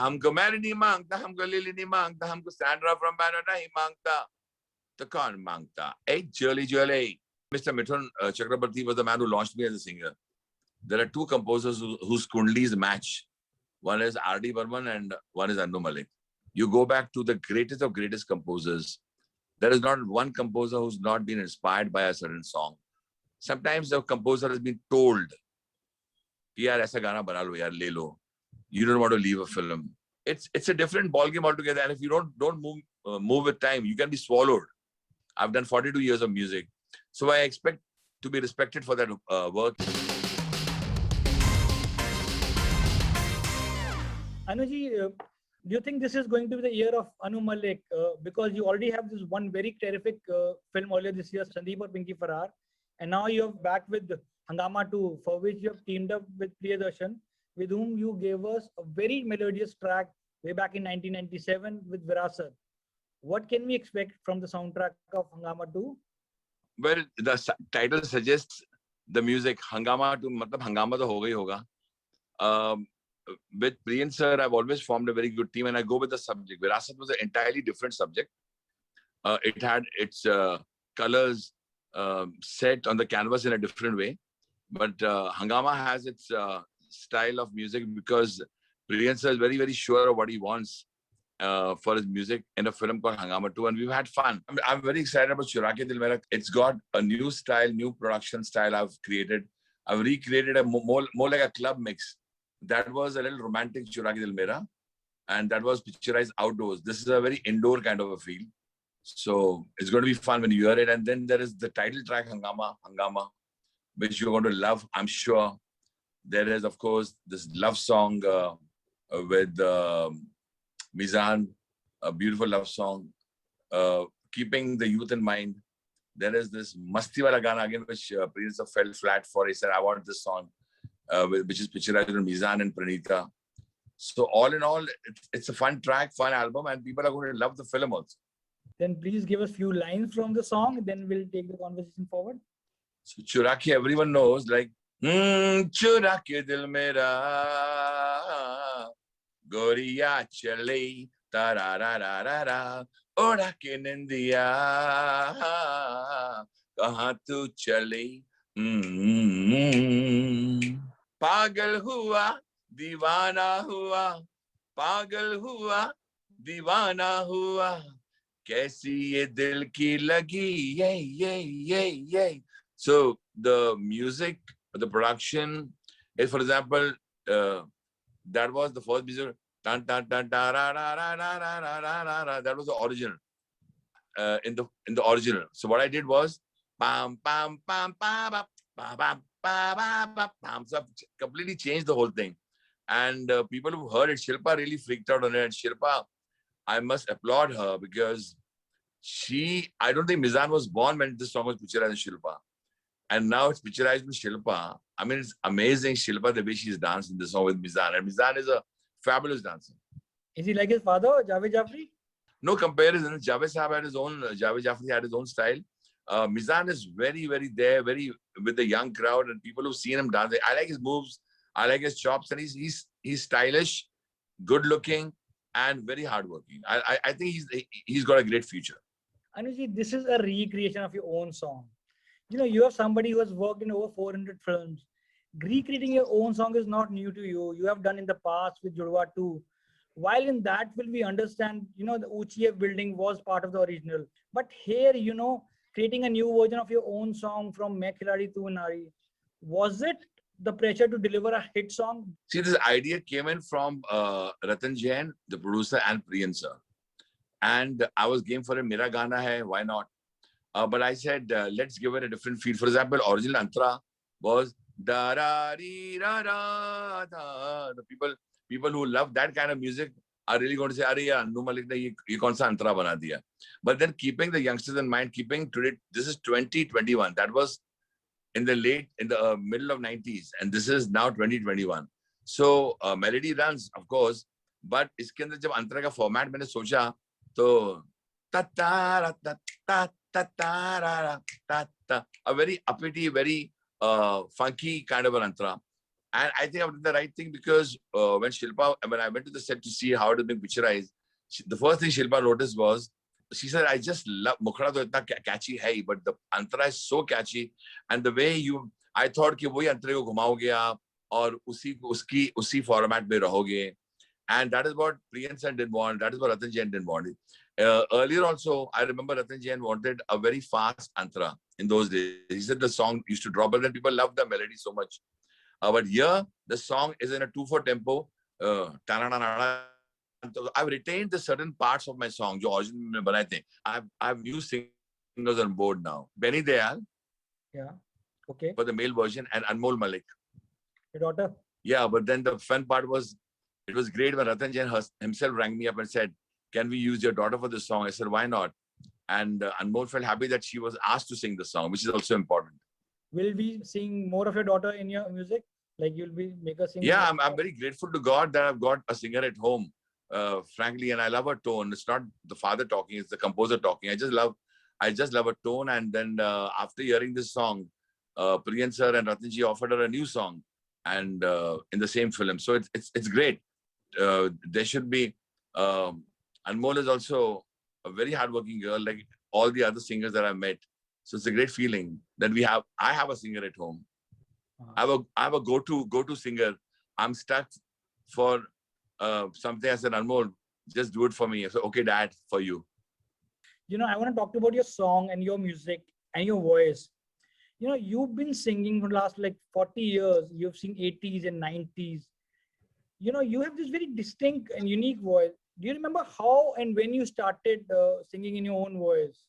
हमको मैरी नहीं मांगता, हमको लिली नहीं मांगता, हमको सैंड्रा फ्रॉम बैनर नहीं मांगता, तो कौन मांगता? Hey, Jolly Jolly. Mr. Mithun Chakrabarti was the man who launched me as a singer. There are two composers whose kundlis match. One is R.D. Burman and one is Anu Malik. You go back to the greatest of greatest composers. There is not one composer who's not been inspired by a certain song. Sometimes the composer has been told, yaar, aisa gana bana lo, yaar, le lo. You don't want to leave a film. It's a different ballgame altogether. And if you don't move with time, you can be swallowed. I've done 42 years of music. So I expect to be respected for that work. Anuji, do you think this is going to be the year of Anu Malik? Because you already have this one very terrific film earlier this year, Sandeep or Pinky Farrar. And now you're back with Hangama 2, for which you have teamed up with Priyadarshan, with whom you gave us a very melodious track way back in 1997 with Virasat. What can we expect from the soundtrack of Hangama 2? Well, the title suggests the music. Hangama 2, matlab Hangama to hoga hi hoga. With Priyan sir, I've always formed a very good team and I go with the subject. Virasat was an entirely different subject. It had its colors set on the canvas in a different way. But Hangama has its style of music because Priyan sir is very, very sure of what he wants for his music in a film called Hangama 2, and we've had fun. I'm very excited about Chura Ke Dil Mera. It's got a new style, new production style I've created. I've recreated a more like a club mix. That was a little romantic Chura Ke Dil Mera, and that was picturized outdoors. This is a very indoor kind of a feel. So it's going to be fun when you hear it. And then there is the title track, Hangama, which you're going to love, I'm sure. There is, of course, this love song with Mizan, a beautiful love song, keeping the youth in mind. There is this Masti Wala Gana again, which Prince fell flat for. He said, I want this song, which is picturized on Mizan and Pranita. So all in all, it's a fun track, fun album, and people are going to love the film also. Then please give us a few lines from the song, then we'll take the conversation forward. So Chura Ke, everyone knows, like, Chura Ke Dil Mera, Goriya Chale, tarararara, Ora Ke Nindiya, Kahan Tu Chale, Pagal Hua, Divana Hua, Pagal Hua, Divana Hua, Kaisi Ye Dil Ki Lagi, yay, yay, yay, yay. So the music, the production is, for example, that was the first music. That was the original. In the original. So what I did was, pam pam pam pam pam pam pam pam. So I've completely changed the whole thing. And people who heard it, Shilpa really freaked out on it. And Shilpa, I must applaud her because I don't think Mizan was born when this song was picturized as Shilpa. And now it's picturized with Shilpa. I mean, it's amazing, Shilpa, the way she's danced in the song with Mizan. And Mizan is a fabulous dancer. Is he like his father, Javed Jafri? No comparison. Javed had his own, Javed Jafri had his own style. Mizan is very, very there, very with the young crowd and people who've seen him dance. I like his moves. I like his chops. And he's stylish, good looking, and very hardworking. I think he's got a great future. Anuji, this is a recreation of your own song. You know, you are somebody who has worked in over 400 films. Recreating your own song is not new to you. You have done in the past with Judwa 2. While in that film, we understand, you know, the UCF building was part of the original. But here, you know, creating a new version of your own song from Main Khiladi Tu Nari, was it the pressure to deliver a hit song? See, this idea came in from Ratan Jain, the producer, and Priyan sir. And I was game for a Mera Gana Hai, why not? But I said, let's give it a different feel. For example, original Antara was da ra ri ra ra da. The people who love that kind of music are really going to say, "Arey, Anu Malik ne ye kaun sa Antara bana diya." But then keeping the youngsters in mind, keeping today, this is 2021. That was in the middle of 90s, and this is now 2021. So melody runs, of course, but इसके अंदर जब Antara का format मैंने सोचा, तो ta ta ra ta ta ta ta ra ta ta, a very uppity, very funky kind of an Antara. And I think I did the right thing because when I went to the set to see how it had been picturized, the first thing Shilpa noticed was, she said, I just love Mukhra to itna catchy hai, but the antara is so catchy. And the way I thought कि वही अंतरे को घुमाओगे आप और उसी format में रहोगे. And that is what Priyan Sen didn't want. That is what Ratan Jain didn't want. Earlier also, I remember Ratan Jain wanted a very fast antara in those days. He said the song used to drop, but then people loved the melody so much. But here, the song is in a 2/4 tempo. I've retained the certain parts of my song. जो original में बनाए थे. I've new singers on board now. Benny Dayal. Yeah. Okay. For the male version, and Anmol Malik. Your daughter. Yeah, but then the fun part was, it was great when Ratan Jain himself rang me up and said, "Can we use your daughter for this song?" I said, "Why not?" And Anmol felt happy that she was asked to sing the song, which is also important. Will we sing more of your daughter in your music? Like you'll be make her sing? Yeah, I'm very grateful to God that I've got a singer at home. Frankly, and I love her tone. It's not the father talking; it's the composer talking. I just love her tone. And then after hearing this song, Priyan sir and Ratanji offered her a new song, and in the same film. So it's great. There should be. Anmol is also a very hardworking girl, like all the other singers that I've met. So it's a great feeling that I have a singer at home. I have a go-to singer. I'm stuck for something. I said, Anmol, just do it for me. I said, okay, Dad, for you. You know, I want to talk about your song and your music and your voice. You know, you've been singing for the last like 40 years. You've seen 80s and 90s. You know, you have this very distinct and unique voice. Do you remember how and when you started singing in your own voice?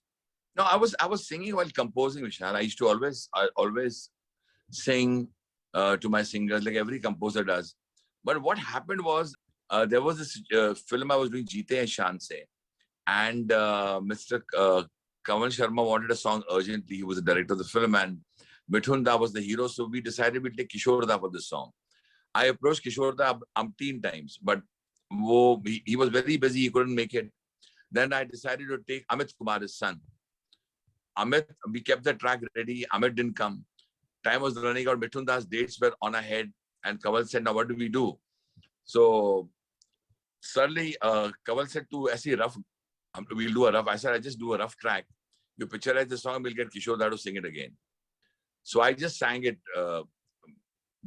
No, I was singing while composing, Vishal. I used to always sing to my singers, like every composer does. But what happened was, there was this film I was doing, Jeete Hain Shaan Se, and Mr. Kamal Sharma wanted a song urgently. He was the director of the film, and Mithun Da was the hero. So we decided we'd take Kishore Da for this song. I approached Kishore Da umpteen times, but he was very busy. He couldn't make it. Then I decided to take Amit Kumar's son. Amit, we kept the track ready. Amit didn't come. Time was running out. Mithun Da's dates were on ahead. And Kaval said, now what do we do? So suddenly, Kaval said, "Aisi rough, we'll do a rough." I said, I just do a rough track. You picturize the song, we'll get Kishore Da to sing it again. So I just sang it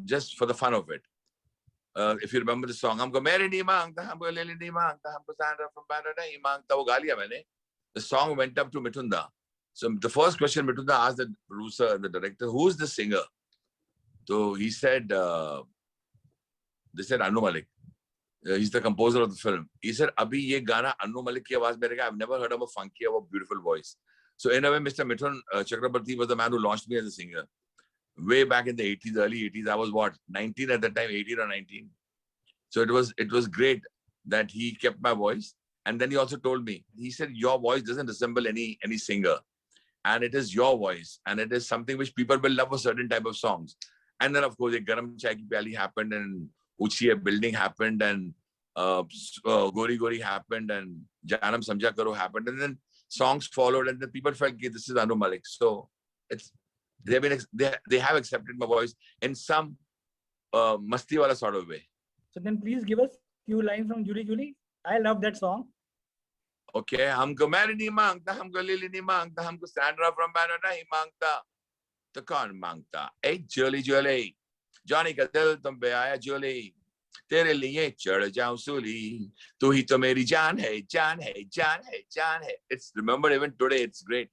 just for the fun of it. If you remember the song, "Humko mere nahi mangta, humko lele nahi mangta, humko Sandra from Banner nahi mangta," wo gaa liya maine. The song went up to Mithun Da. So the first question Mithun Da asked the producer, the director, "Who's the singer?" So he said, they said, "Anu Malik." He's the composer of the film. He said, "Abhi ye gana Anu Malik ki awaaz mein rahega." I've never heard of a funky or a beautiful voice. So in a way, Mr. Mithun Chakrabarti was the man who launched me as a singer. Way back in the 80s, early 80s, I was what, 19 at that time, 18 or 19. So it was great that he kept my voice. And then he also told me, he said, "Your voice doesn't resemble any singer. And it is your voice. And it is something which people will love a certain type of songs." And then, of course, a Garam Chai Ki Pyali happened, and Uchiye building happened, and Gori Gori happened, and Janam Samjha Karo happened. And then songs followed, and then people felt, okay, this is Anu Malik. So they have accepted my voice in some masti wala sort of way. So then please give us a few lines from Julie Julie. I love that song. Okay. "Humko mere nahi mangta, humko lily nahi mangta, humko Sandra from Banner nahi mangta. To kaun mangta? Hey, Julie Julie. Johnny ka dil tum pe aaya Julie. Tere liye chad jaun suli. Tu hi to meri jaan hai, jaan hai, jaan hai, jaan hai." It's remembered even today. It's great.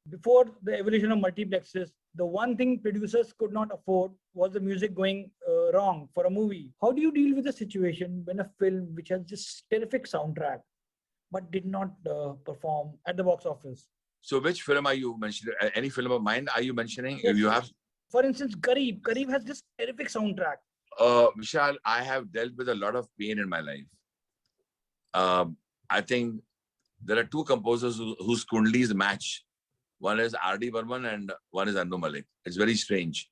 Before the evolution of multiplexes, the one thing producers could not afford was the music going wrong for a movie. How do you deal with the situation when a film which has this terrific soundtrack but did not perform at the box office? So which film are you mentioning? Any film of mine are you mentioning? Yes. If you have, for instance, Kareeb. Kareeb has this terrific soundtrack. Vishal, I have dealt with a lot of pain in my life. I think there are two composers whose kundlis match. One is R.D. Burman and one is Anu Malik. It's very strange.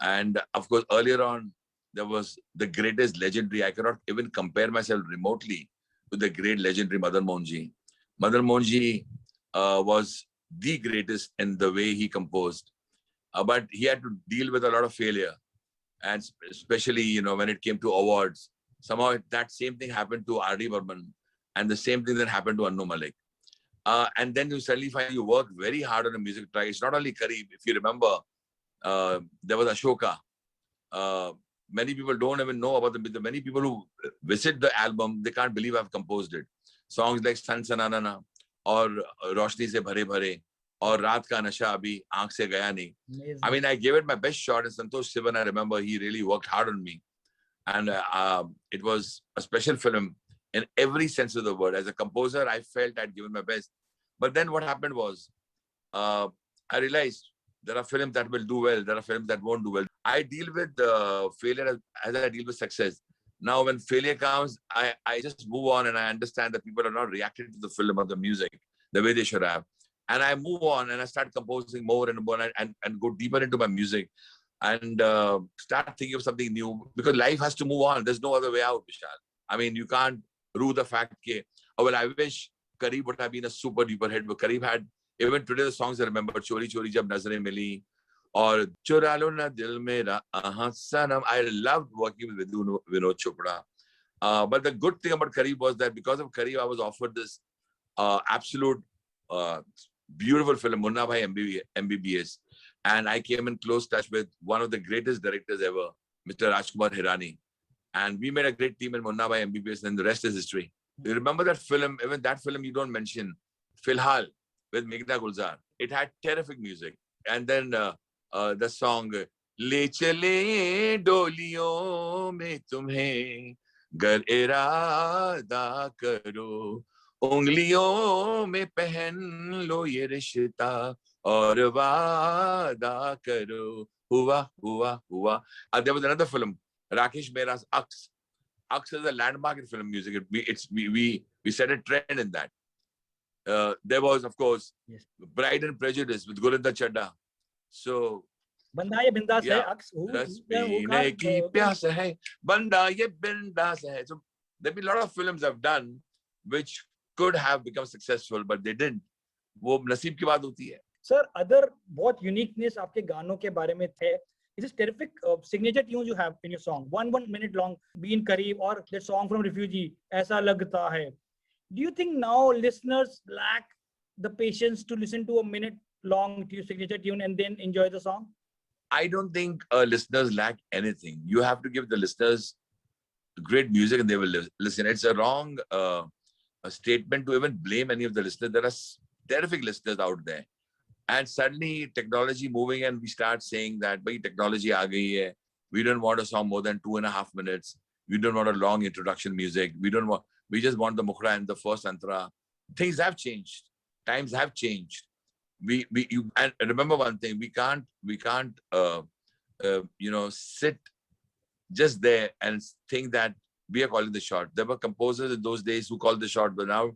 And of course, earlier on, there was the greatest legendary. I cannot even compare myself remotely with the great legendary Madan Mohan Ji. Madan Mohan Ji was the greatest in the way he composed. But he had to deal with a lot of failure. and especially, you know, when it came to awards, somehow that same thing happened to R.D. Burman, and the same thing that happened to Annu Malik. And then you suddenly find you work very hard on a music track. It's not only Kareeb. If you remember, there was Ashoka. Many people don't even know about the many people who visit the album, they can't believe I've composed it. Songs like San Sananana or Roshni Se Bhare Bhare or Raat Ka Nasha Abhi Aankh Se Gaya Nahi. I mean, I gave it my best shot, and Santosh Sivan, I remember, he really worked hard on me. And it was a special film in every sense of the word. As a composer, I felt I'd given my best. But then what happened was, I realized there are films that will do well, there are films that won't do well. I deal with failure as I deal with success. Now, when failure comes, I just move on, and I understand that people are not reacting to the film or the music the way they should have. And I move on and I start composing more and more, and go deeper into my music, and start thinking of something new, because life has to move on. There's no other way out, Vishal. I mean, you can't rue the fact that, oh, well, I wish Kareeb would have been a super duper hit, but Kareeb had, even today, the songs I remember, Chori Chori Jab Nazare Mili, or Chura Lo Na Dil Mera, Sanam. I loved working with Vinod Chopra. But the good thing about Kareeb was that because of Kareeb, I was offered this absolute beautiful film, Munna Bhai MBBS. And I came in close touch with one of the greatest directors ever, Mr. Rajkumar Hirani. And we made a great team in Munna Bhai MBBS, and the rest is history. You remember that film? Even that film you don't mention, Filhal, with Meghna Gulzar. It had terrific music. And then the song, Le Chale Doliyon Mein Tumhe Gar Irada Karo, Ungliyon Mein Pehen Lo Ye Rishta Aur Wada Karo, Hua Hua Hua. There was another film, Rakesh Mehra's Aks. Aks is a landmark in film music. We set a trend in that. There was, of course, Yes, Pride and Prejudice with Gurinder Chadda. So, Banda Ye Bindas Hai, yeah, Aks, who Ras wo Peene Ki khaan, Pyas Hai, Banda Ye Bindas Hai. So there've been a lot of films I've done which could have become successful, but they didn't. वो नसीब की बात होती है. Sir, other बहुत uniqueness आपके गानों के बारे में थे. It's a terrific signature tunes you have in your song. 1 minute long, Be in Kareeb, or the song from Refugee, Aisa Lagta Hai. Do you think now listeners lack the patience to listen to a minute long to your signature tune and then enjoy the song? I don't think listeners lack anything. You have to give the listeners great music and they will listen. It's a wrong a statement to even blame any of the listeners. There are terrific listeners out there. And suddenly technology moving, and we start saying that, bhai, technology aa gayi hai. We don't want a song more than 2.5 minutes. We don't want a long introduction music. We just want the mukhra and the first antra. Things have changed. Times have changed. And remember one thing, we can't sit just there and think that we are calling the shot. There were composers in those days who called the shot, but now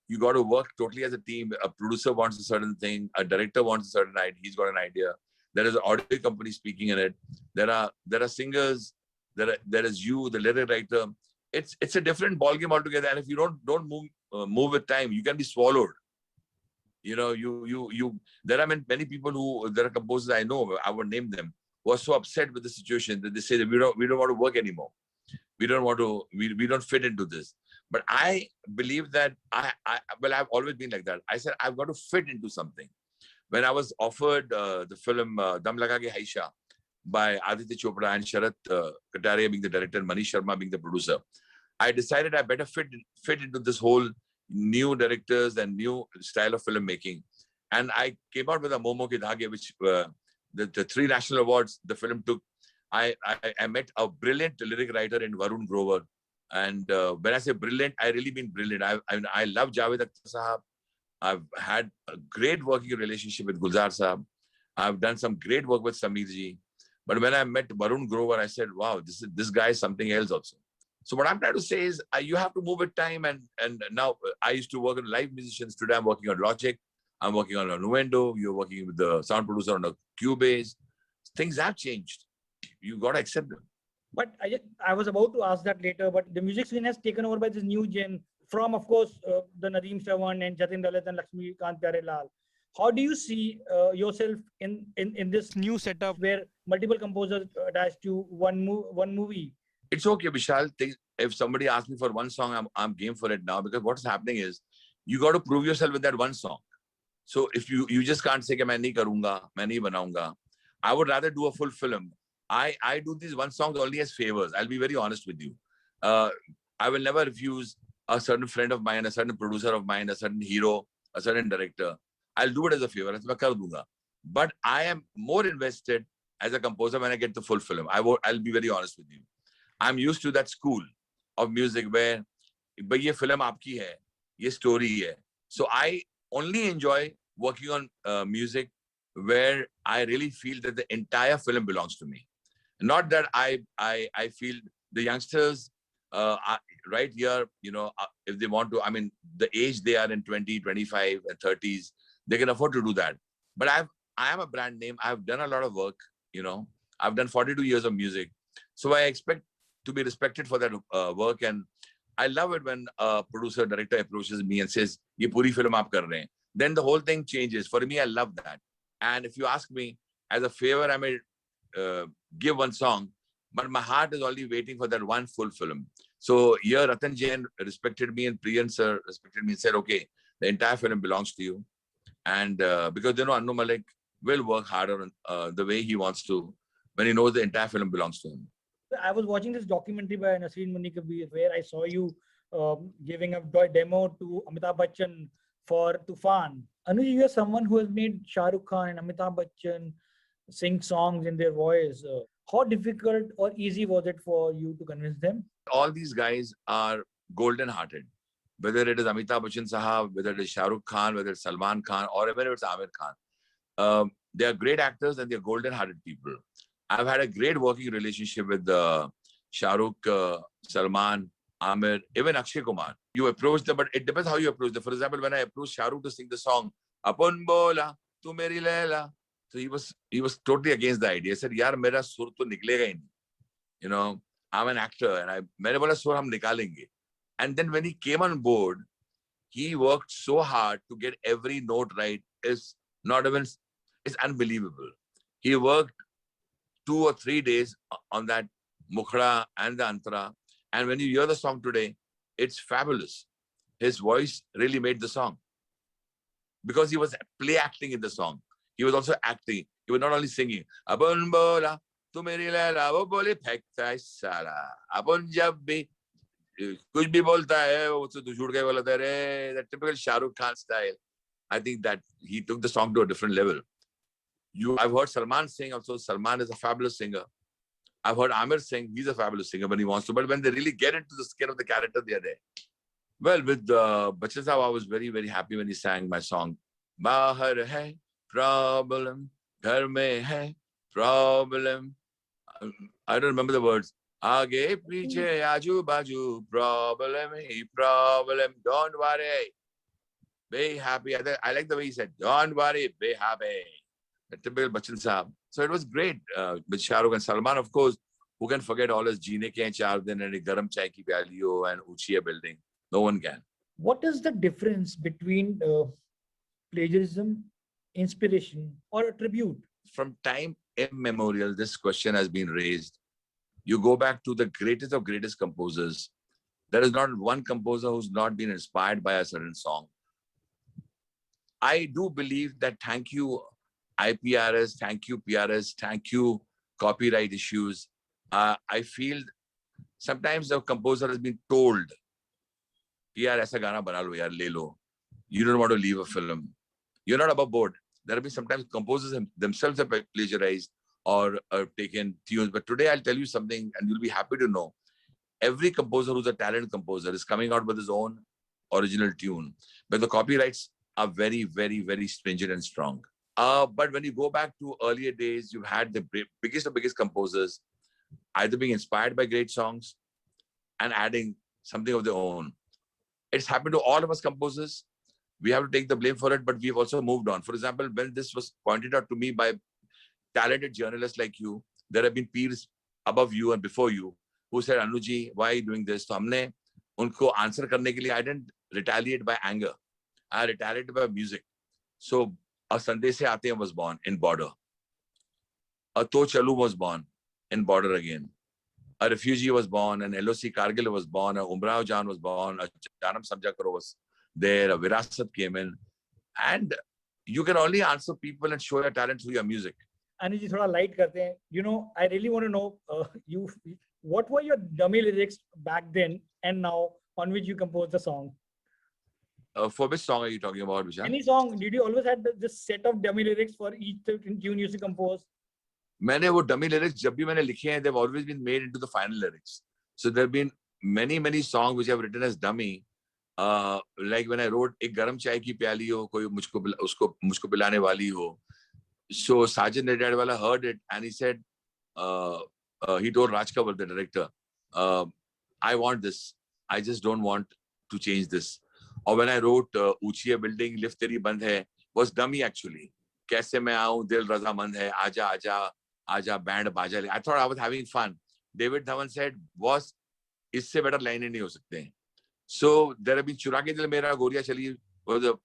you got to work totally as a team. A producer wants a certain thing, a director wants a certain idea, he's got an idea. There is an audio company speaking in it. There are singers, there is you, the lyric writer. It's a different ballgame altogether. And if you don't move with time, you can be swallowed. You know, there are many people there are composers I know, I would name them, who are so upset with the situation that they say that we don't want to work anymore. We don't fit into this. But I believe that I've always been like that. I said, I've got to fit into something. When I was offered the film Dam Laga Ke Haisha by Aditya Chopra and Sharat Kataria being the director, Manish Sharma being the producer, I decided I better fit into this whole new directors and new style of filmmaking. And I came out with a Momo Ke Dhage, which the 3 national awards the film took. I met a brilliant lyric writer in Varun Grover. And when I say brilliant, I really mean brilliant. I love Javed Akhtar Sahab. I've had a great working relationship with Gulzar Sahab. I've done some great work with Sameer Ji. But when I met Varun Grover, I said, wow, this guy is something else also. So what I'm trying to say is you have to move with time. And now I used to work on live musicians. Today I'm working on Logic. I'm working on a Nuendo. You're working with the sound producer on a Cubase. Things have changed. You got to accept them. But I was about to ask that later, but the music scene has taken over by this new gen from, of course, the Nadeem Shravan and Jatin Dalit and Lakshmikant Pyarelal. How do you see yourself in this new setup where multiple composers attached to one movie. It's okay, Vishal. If somebody asks me for one song, I'm game for it now, because what's happening is you got to prove yourself with that one song. So if you just can't say कि मैं नहीं करूँगा, मैं नहीं बनाऊँगा. I would rather do a full film. I do these one songs only as favors. I'll be very honest with you. I will never refuse a certain friend of mine, a certain producer of mine, a certain hero, a certain director. I'll do it as a favor. मैं कर दूँगा. But I am more invested as a composer when I get the full film. I'll be very honest with you. I'm used to that school of music where भाई ये film आपकी है, ये story है. So I only enjoy working on music where I really feel that the entire film belongs to me. Not that I feel the youngsters right here, if they want to, I mean, the age they are in 20, 25 and 30s, they can afford to do that. But I am a brand name. I've done a lot of work, I've done 42 years of music. So I expect to be respected for that work. And I love it when a producer, director approaches me and says, "Ye puri film aap kar rahe hain." Then the whole thing changes. For me, I love that. And if you ask me, as a favor, I may give one song, but my heart is already waiting for that one full film. So here, Ratan Jain respected me and Priyan sir respected me and said, "Okay, the entire film belongs to you." And because Annu Malik will work harder on the way he wants to when he knows the entire film belongs to him. I was watching this documentary by Nasreen Munni Kabir where I saw you giving a demo to Amitabh Bachchan for Tufan. Anuj, you are someone who has made Shah Rukh Khan and Amitabh Bachchan sing songs in their voice. How difficult or easy was it for you to convince them? All these guys are golden-hearted. Whether it is Amitabh Bachchan Sahab, whether it is Shah Rukh Khan, whether it's Salman Khan, or whether it's Amir Khan. They are great actors and they're golden-hearted people. I've had a great working relationship with Shah Rukh, Salman, Amir, even Akshay Kumar. You approach them, but it depends how you approach them. For example, when I approached Shah Rukh to sing the song, Apun bola, tu meri Laila. So he was totally against the idea. He said, "Yaar, mera sur to niklega hi nahi." I'm an actor and maine bola sur hum nikalenge. And then when he came on board, he worked so hard to get every note right. It's unbelievable. He worked 2 or 3 days on that Mukhra and the Antara. And when you hear the song today, it's fabulous. His voice really made the song. Because he was play acting in the song. He was also acting. He was not only singing. Abun bola, tu meri Laila, wo bole phekta hai sala. Abun jab bhi kuch bhi bolta hai, wo to jhud ke bolta hai re. That typical Shah Rukh Khan style. I think that he took the song to a different level. I've heard Salman sing also. Salman is a fabulous singer. I've heard Amir sing. He's a fabulous singer when he wants to. But when they really get into the skin of the character, they are there. Well, with Bachchan Sahab, I was very, very happy when he sang my song. Bahar hai problem, ghar mein hai problem. I don't remember the words. Aage piche aju baju problem hi problem. Don't worry. Be happy. I like the way he said, "Don't worry, be happy." The typical Bachchan Sahab. So it was great with Shah Rukh and Salman, of course. Who can forget all his Jeene Ke 4 Din and Garam Chai Ki Pyaliyo and Uchiya Building? No one can. What is the difference between plagiarism, inspiration, or a tribute? From time immemorial, this question has been raised. You go back to the greatest of greatest composers. There is not one composer who's not been inspired by a certain song. I do believe that thank you IPRS, thank you PRS, thank you copyright issues. I feel sometimes the composer has been told, "Yaar, aisa gana bana lo, yaar, le lo." You don't want to leave a film. You're not above board. There have been sometimes composers themselves have plagiarized or taken tunes. But today I'll tell you something and you'll be happy to know. Every composer who's a talented composer is coming out with his own original tune. But the copyrights are very, very, very stringent and strong. But when you go back to earlier days, you've had the biggest of biggest composers either being inspired by great songs and adding something of their own. It's happened to all of us composers. We have to take the blame for it, but we've also moved on. For example, when this was pointed out to me by talented journalists like you, there have been peers above you and before you who said, "Anuji, why are you doing this?" So हमने उनको answer करने के लिए, I didn't retaliate by anger. I retaliated by music. So a Sandesh Se Aate Hain was born in Border. a To Chalu was born in Border Again. A Refugee was born, an LOC Kargil was born, a Umrao Jan was born, a Janam Samjha Karo was there, a Virasat came in. And you can only answer people and show your talent through your music. Anuj ji, thoda light karte hain. You know, I really want to know what were your dummy lyrics back then and now on which you composed the song? For which song are you talking about, Vishal? Any song? Did you always have this set of dummy lyrics for each tune you used to compose? मैंने वो dummy lyrics जब भी मैंने लिखे हैं, they've always been made into the final lyrics. So there have been many songs which I've written as dummy. Like when I wrote एक गरम चाय की प्याली हो, कोई मुझको पिलाने वाली हो. So Sajan Nedadwala heard it and he said, he told Raj Kaval, the director, I want this. I just don't want to change this. Or when I wrote Uchiya Building, Lift Teri Band Hai, was dummy actually. Kaise main aau, Dil Razamand hai, Aja Aja, Aja Band Baja. I thought I was having fun. David Dhawan said, boss, isse better line nahi ho sakte. So there have been Chura Ke Dil Mera, Goriya Chali, was the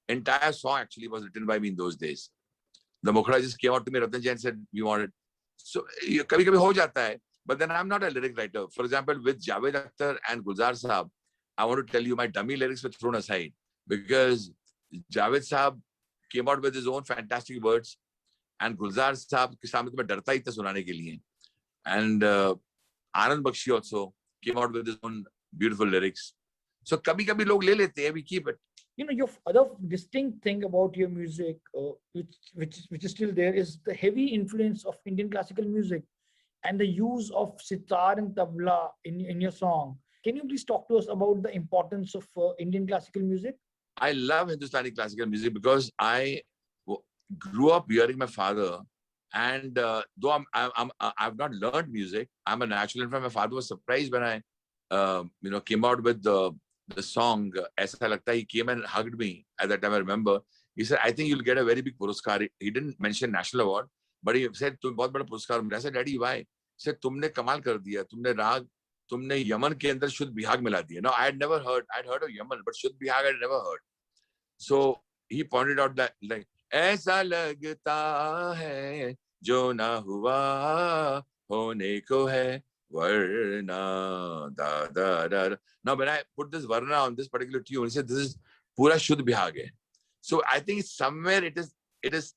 entire song actually was written by me in those days. The Mukhara just came out to me, Ratan Jain said, we want it. So kabhi ho jata hai, but then I'm not a lyric writer. For example, with Javed Akhtar and Gulzar Saab, I want to tell you my dummy lyrics were thrown aside because Javed Saab came out with his own fantastic words and Gulzar Saab ke samne to main darta hi tha sunane ke liye. And Anand Bakshi also came out with his own beautiful lyrics. So kabhi log le lete hain, we keep it. You know, your other distinct thing about your music, which is still there, is the heavy influence of Indian classical music and the use of sitar and tabla in your song. Can you please talk to us about the importance of Indian classical music? I love Hindustani classical music because I grew up hearing my father, and though I've not learned music, I'm a natural infant. My father was surprised when I, came out with the song Aisa Lagta. He came and hugged me at that time. I remember. He said, "I think you'll get a very big puruskar." He didn't mention national award, but he said, "तुम बहुत बड़ा पुरस्कार मिला." I said, "Daddy, why?" He said, "तुमने कमाल कर दिया. तुमने यमन के अंदर शुद्ध बिहाग मिला दिया." No, I had never heard. I'd heard of Yaman, but शुद्ध Bihag I'd never heard. So he pointed out that like ऐसा लगता है जो ना हुआ होने को है Varna da da da. Now when I put this Varna on this particular tune, he said this is pura Shuddh Bihag hai. So I think somewhere it is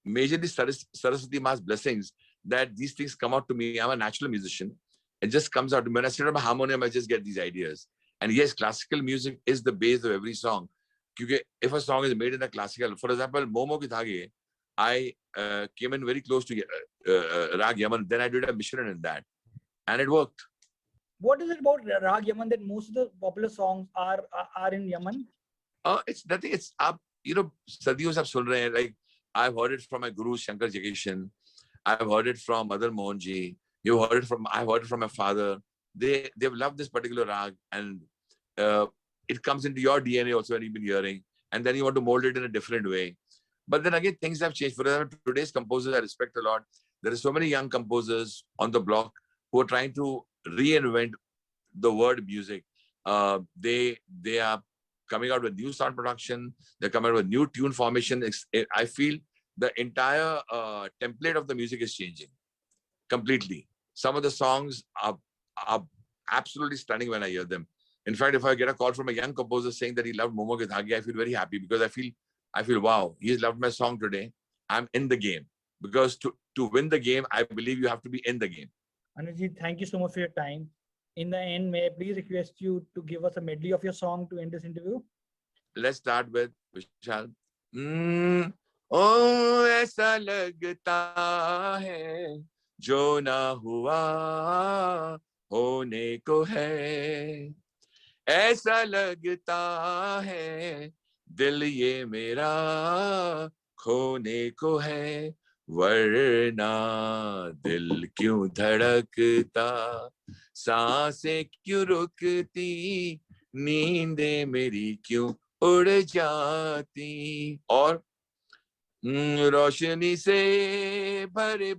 majorly Saraswati Ma's blessings that these things come out to me. I'm a natural musician. It just comes out. When I sit on my harmonium, I just get these ideas. And yes, classical music is the base of every song. Because if a song is made in a classical, for example, Momo Ki Dhage, I came in very close to Rag Yaman. Then I did a Mishran in that. And it worked. What is it about Rag Yaman that most of the popular songs are in Yaman? It's nothing. It's up. Sadiyon sab sun rahe hain. Like I've heard it from my guru Shankar Jagishan. I've heard it from Madan Mohan ji. I've heard it from my father. They've loved this particular rag, and it comes into your DNA also when you've been hearing, and then you want to mold it in a different way. But then again, things have changed. For example, today's composers I respect a lot. There are so many young composers on the block who are trying to reinvent the word music. They are coming out with new sound production. They're coming out with new tune formation. I feel the entire template of the music is changing completely. Some of the songs are absolutely stunning when I hear them. In fact, if I get a call from a young composer saying that he loved Momo Ke Dhage, I feel very happy because I feel wow, he's loved my song today. I'm in the game. Because to win the game, I believe you have to be in the game. Anuj, thank you so much for your time. In the end, may I please request you to give us a medley of your song to end this interview? Let's start with Vishal. Oh, aisa lagta hai jo na hua hone ko hai. ऐसा लगता है दिल ये मेरा खोने को है वरना दिल क्यों धड़कता सांसें क्यों रुकती नींदें मेरी क्यों उड़ जाती और रोशनी से भरे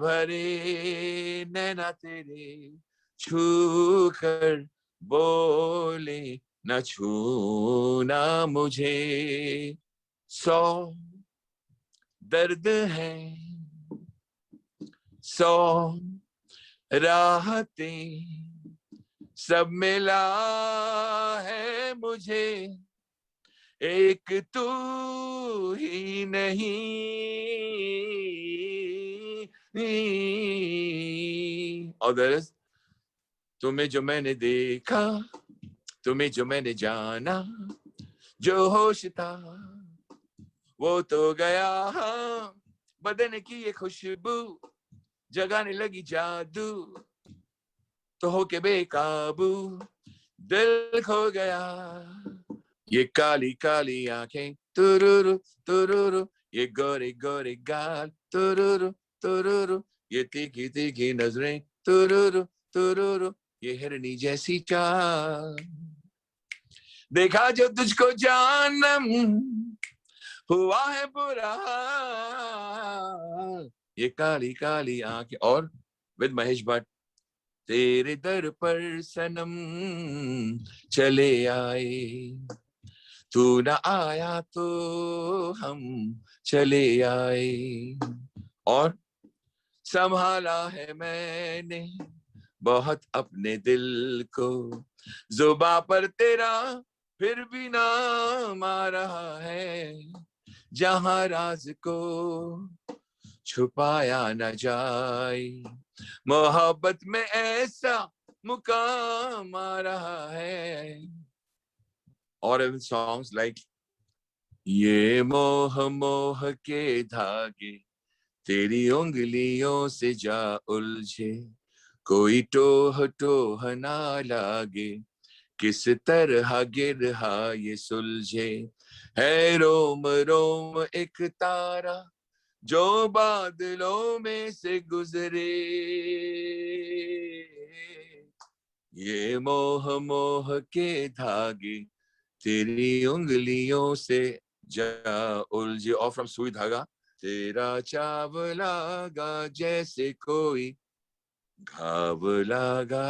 भरे नैना तेरे छू कर बोले न छूना मुझे 100 दर्द है, 100 राहतें, सब मिला है मुझे, एक तू ही नहीं। और there is, तुम्हें जो मैंने देखा, तुम्हें जो मैंने जाना, जो होश था वो तो गया, बदन की ये खुशबू जगाने लगी जादू, तो होके बेकाबू दिल खो गया। ये काली काली आंखें तुरुरु तुरुरु, ये गोरे गोरे गाल तुरुरु तुरुरु, ये तीखी तीखी नजरें तुरुरु तुरुरु, ये हिरनी जैसी चाल, देखा जो तुझको जानम हुआ है बुरा, ये काली काली आंखें। और विद महेश भट्ट, तेरे दर पर सनम चले आए, तू न आया तो हम चले आए। और संभाला है मैंने बहुत अपने दिल को, जुबां पर तेरा फिर भी नाम आ रहा है, जहां राज को छुपाया न जाए, मोहब्बत में ऐसा मुकाम आ रहा है। और even songs like ये मोह मोह के धागे तेरी उंगलियों से जा उलझे, कोई टोह टोह ना लागे, किस तरह गिरहा ये सुलझे, है रोम रोम एक तारा जो बादलों में से गुजरे, ये मोह मोह के धागे तेरी उंगलियों से जा उलझे। और फ्रॉम सुई धागा, तेरा चाव लागा जैसे कोई घाव लागा,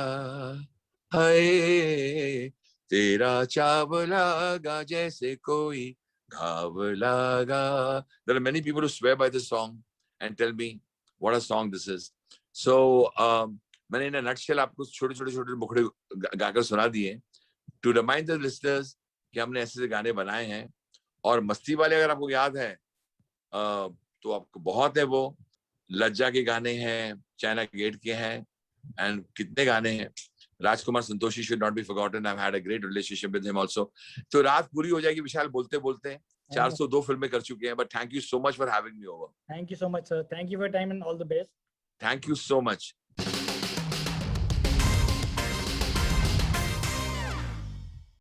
हाय तेरा चाव लागा जैसे कोई घाव लागा। There are many people who swear by this song and tell me what a song this is. So मैंने in a nutshell आपको छोटे छोटे छोटे मुखड़े गाकर सुना दिए to remind the listeners कि हमने ऐसे गाने बनाए हैं। और मस्ती वाले अगर आपको याद है तो आपको बहुत है, वो लज्जा के गाने हैं, चाइना गेट के हैं, एंड कितने गाने हैं। Rajkumar Santoshi should not be forgotten. I've had a great relationship with him also. तो रात पूरी हो जाएगी विशाल बोलते बोलते। 402 फिल्में कर चुके हैं, but thank you so much for having me over. Thank you so much, sir. Thank you for your time and all the best. Thank you so much.